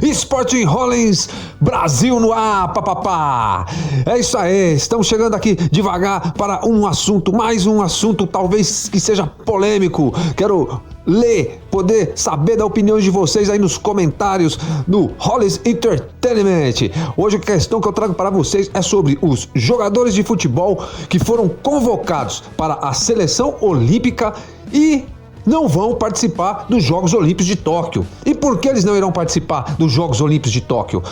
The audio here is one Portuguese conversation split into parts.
Sporting Hollins Brasil no ar, papapá. É isso aí, estamos chegando aqui devagar para mais um assunto talvez que seja polêmico. Quero ler, poder saber da opinião de vocês aí nos comentários do Hollins Entertainment. Hoje a questão que eu trago para vocês é sobre os jogadores de futebol que foram convocados para a seleção olímpica e não vão participar dos Jogos Olímpicos de Tóquio. E por que eles não irão participar dos Jogos Olímpicos de Tóquio?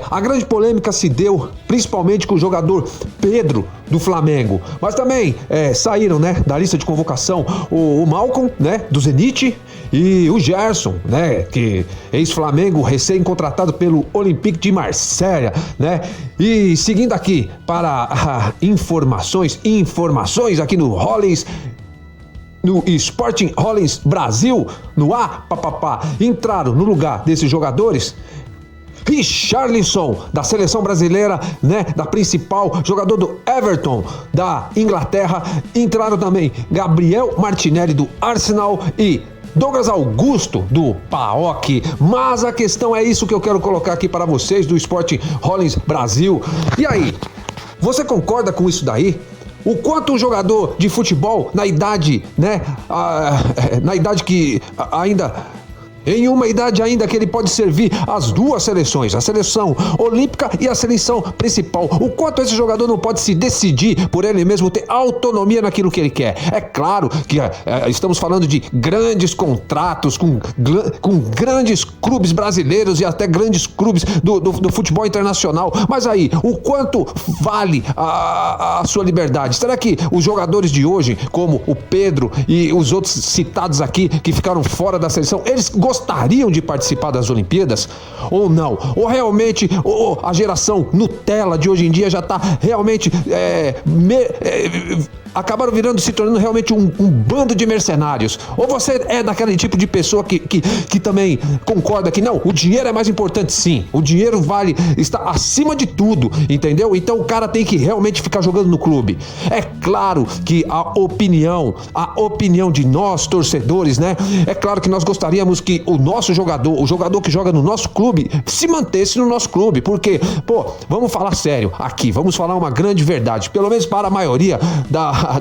A grande polêmica se deu principalmente com o jogador Pedro do Flamengo, mas também saíram, da lista de convocação o Malcom, do Zenit, e o Gerson, que ex-Flamengo, recém-contratado pelo Olympique de Marselha, E seguindo aqui para informações aqui no Hollins, no Sporting Hollins Brasil, no ar, papapá, entraram no lugar desses jogadores Richarlison, da seleção brasileira, da principal, jogador do Everton, da Inglaterra. Entraram também Gabriel Martinelli, do Arsenal, e Douglas Augusto, do PAOK. Mas a questão é isso que eu quero colocar aqui para vocês do Sporting Hollins Brasil. E aí, você concorda com isso daí? O quanto um jogador de futebol na idade, na idade que ainda, em uma idade ainda que ele pode servir as duas seleções, a seleção olímpica e a seleção principal, o quanto esse jogador não pode se decidir por ele mesmo, ter autonomia naquilo que ele quer. É claro que estamos falando de grandes contratos com grandes clubes brasileiros e até grandes clubes do futebol internacional, mas aí, o quanto vale a sua liberdade? Será que os jogadores de hoje, como o Pedro e os outros citados aqui, que ficaram fora da seleção, eles gostariam de participar das Olimpíadas ou não? Ou realmente a geração Nutella de hoje em dia já está realmente acabaram se tornando realmente um bando de mercenários? Ou você é daquele tipo de pessoa que também concorda que não, o dinheiro é mais importante? Sim, o dinheiro está acima de tudo, entendeu? Então o cara tem que realmente ficar jogando no clube. É claro que a opinião de nós torcedores, é claro que nós gostaríamos que o nosso jogador, o jogador que joga no nosso clube, se mantesse no nosso clube, porque, vamos falar sério aqui, vamos falar uma grande verdade, pelo menos para a maioria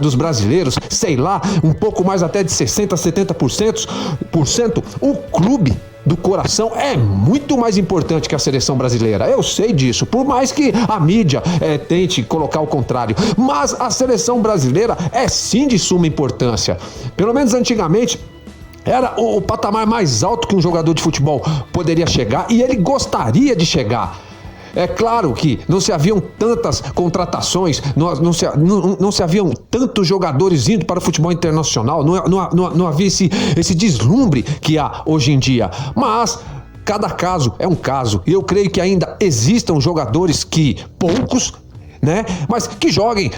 dos brasileiros, sei lá, um pouco mais até de 60%, 70%, o clube do coração é muito mais importante que a seleção brasileira. Eu sei disso, por mais que a mídia tente colocar o contrário, mas a seleção brasileira é sim de suma importância. Pelo menos antigamente era o patamar mais alto que um jogador de futebol poderia chegar, e ele gostaria de chegar. É claro que não se haviam tantas contratações, não se haviam tantos jogadores indo para o futebol internacional, não havia esse deslumbre que há hoje em dia. Mas cada caso é um caso, e eu creio que ainda existam jogadores poucos, mas que joguem,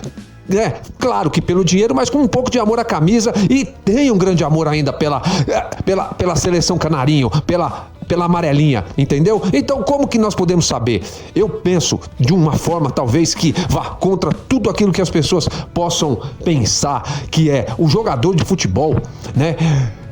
claro que pelo dinheiro, mas com um pouco de amor à camisa, e tem um grande amor ainda pela seleção canarinho, pela amarelinha, entendeu? Então, como que nós podemos saber? Eu penso de uma forma talvez que vá contra tudo aquilo que as pessoas possam pensar, que é o jogador de futebol,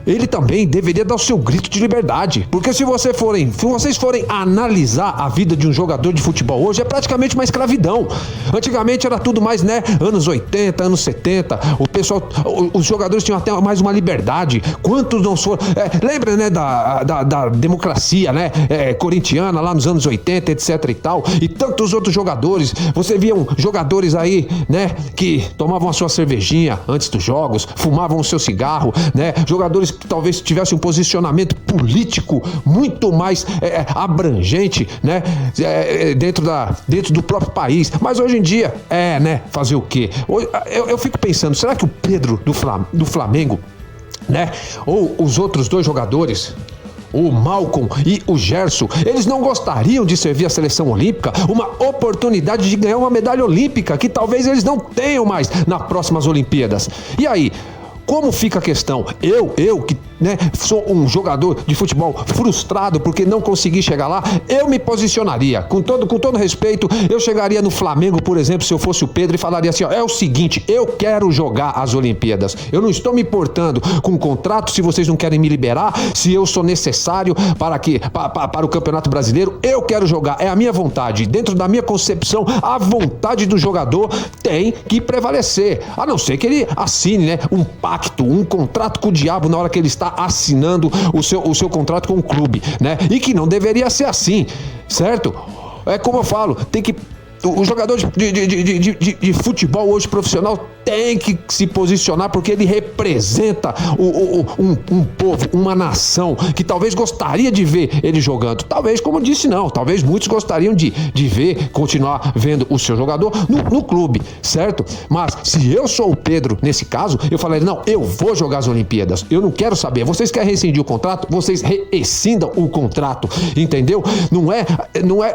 ele também deveria dar o seu grito de liberdade, porque se vocês forem analisar a vida de um jogador de futebol hoje, é praticamente uma escravidão. Antigamente era tudo mais, anos 80, anos 70, os jogadores tinham até mais uma liberdade. Quantos não foram? Lembra, da democracia, corintiana lá nos anos 80, etc e tal, e tantos outros jogadores. Você via jogadores aí, que tomavam a sua cervejinha antes dos jogos, fumavam o seu cigarro, jogadores que talvez tivesse um posicionamento político muito mais abrangente, dentro do próprio país. Mas hoje em dia, fazer o quê? Eu fico pensando, será que o Pedro do Flamengo, ou os outros dois jogadores, o Malcom e o Gerson, eles não gostariam de servir a seleção olímpica, uma oportunidade de ganhar uma medalha olímpica que talvez eles não tenham mais nas próximas Olimpíadas? E aí, como fica a questão? Eu que, né, sou um jogador de futebol frustrado porque não consegui chegar lá, eu me posicionaria, com todo respeito, eu chegaria no Flamengo, por exemplo, se eu fosse o Pedro, e falaria assim, ó, é o seguinte, eu quero jogar as Olimpíadas, eu não estou me importando com o contrato, se vocês não querem me liberar, se eu sou necessário para o Campeonato Brasileiro, eu quero jogar, é a minha vontade, dentro da minha concepção, a vontade do jogador tem que prevalecer, a não ser que ele assine, né, um pacto, um contrato com o diabo na hora que ele está assinando o seu contrato com o clube, né, e que não deveria ser assim, certo? É como eu falo, tem que... O jogador de futebol hoje profissional tem que se posicionar porque ele representa um povo, uma nação que talvez gostaria de ver ele jogando. Talvez, como eu disse, não. Talvez muitos gostariam de ver, continuar vendo o seu jogador no clube, certo? Mas se eu sou o Pedro, nesse caso, eu falaria, não, eu vou jogar as Olimpíadas. Eu não quero saber. Vocês querem rescindir o contrato? Vocês rescindam o contrato, entendeu?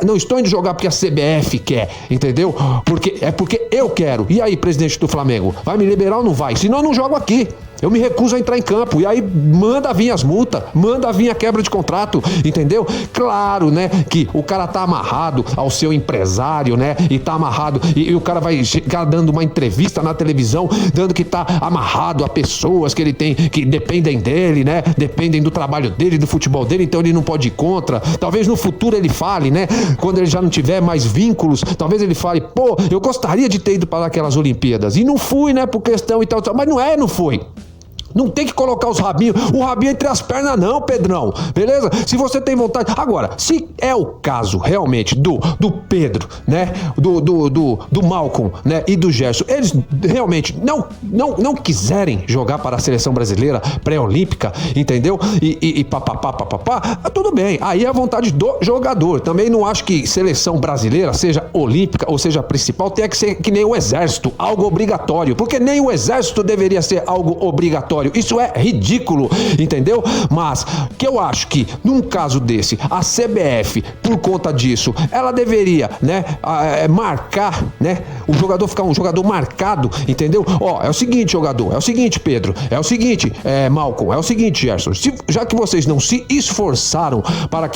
Não estou indo jogar porque a CBF quer. Entendeu? Porque eu quero. E aí, presidente do Flamengo, vai me liberar ou não vai? Senão eu não jogo aqui. Eu me recuso a entrar em campo. E aí manda vir as multas, manda vir a quebra de contrato, entendeu? Claro, né, que o cara tá amarrado ao seu empresário, né? E tá amarrado, e o cara vai chegar dando uma entrevista na televisão, dando que tá amarrado a pessoas que ele tem, que dependem dele, né? Dependem do trabalho dele, do futebol dele, então ele não pode ir contra. Talvez no futuro ele fale, né? Quando ele já não tiver mais vínculos, talvez ele fale, pô, eu gostaria de ter ido para aquelas Olimpíadas. E não fui, né, por questão e tal. Mas não foi. Não tem que colocar o rabinho entre as pernas não, Pedrão, beleza? Se você tem vontade... Agora, se é o caso realmente do Pedro, né, do Malcom, né, e do Gerson, eles realmente não quiserem jogar para a seleção brasileira pré-olímpica, entendeu? E papapá, tudo bem, aí é a vontade do jogador. Também não acho que seleção brasileira, seja olímpica ou seja principal, tenha que ser que nem o exército, algo obrigatório, porque nem o exército deveria ser algo obrigatório. Isso é ridículo, entendeu? Mas que eu acho que num caso desse, a CBF, por conta disso, ela deveria, né, marcar, né, o jogador ficar um jogador marcado, entendeu? Ó, é o seguinte, jogador, é o seguinte, Pedro, é o seguinte, Malcom, é o seguinte, Gerson, já que vocês não se esforçaram para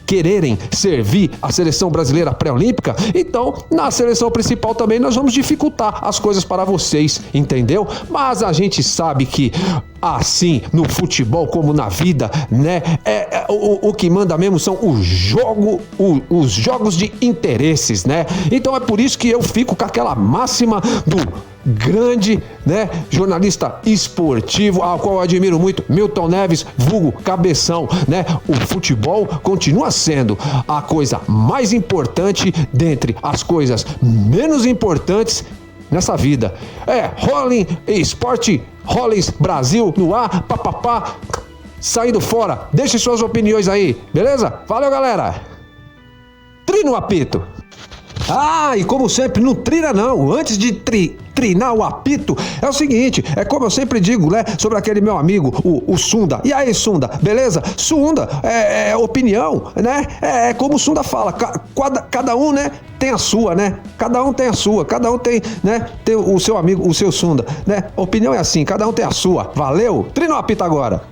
quererem servir a seleção brasileira pré-olímpica, então na seleção principal também nós vamos dificultar as coisas para vocês, entendeu? Mas a gente sabe que assim, no futebol como na vida, né, o que manda mesmo são os jogos de interesses, né? Então é por isso que eu fico com aquela máxima do grande, né, jornalista esportivo, ao qual eu admiro muito, Milton Neves, vulgo Cabeção, né? O futebol continua sendo a coisa mais importante dentre as coisas menos importantes nessa vida. Rolling Esporte, Rollins Brasil no ar, papapá, saindo fora. Deixe suas opiniões aí, beleza? Valeu, galera. Trina o apito. E como sempre, não trina não. Antes de trinar o apito, é o seguinte, é como eu sempre digo, né, sobre aquele meu amigo, o Sunda. E aí, Sunda, beleza? Sunda, é opinião, né? É como o Sunda fala, cada um, né, tem a sua, né? Cada um tem a sua, cada um tem, né, tem o seu amigo, o seu Sunda, né? Opinião é assim, cada um tem a sua. Valeu? Trina o apito agora.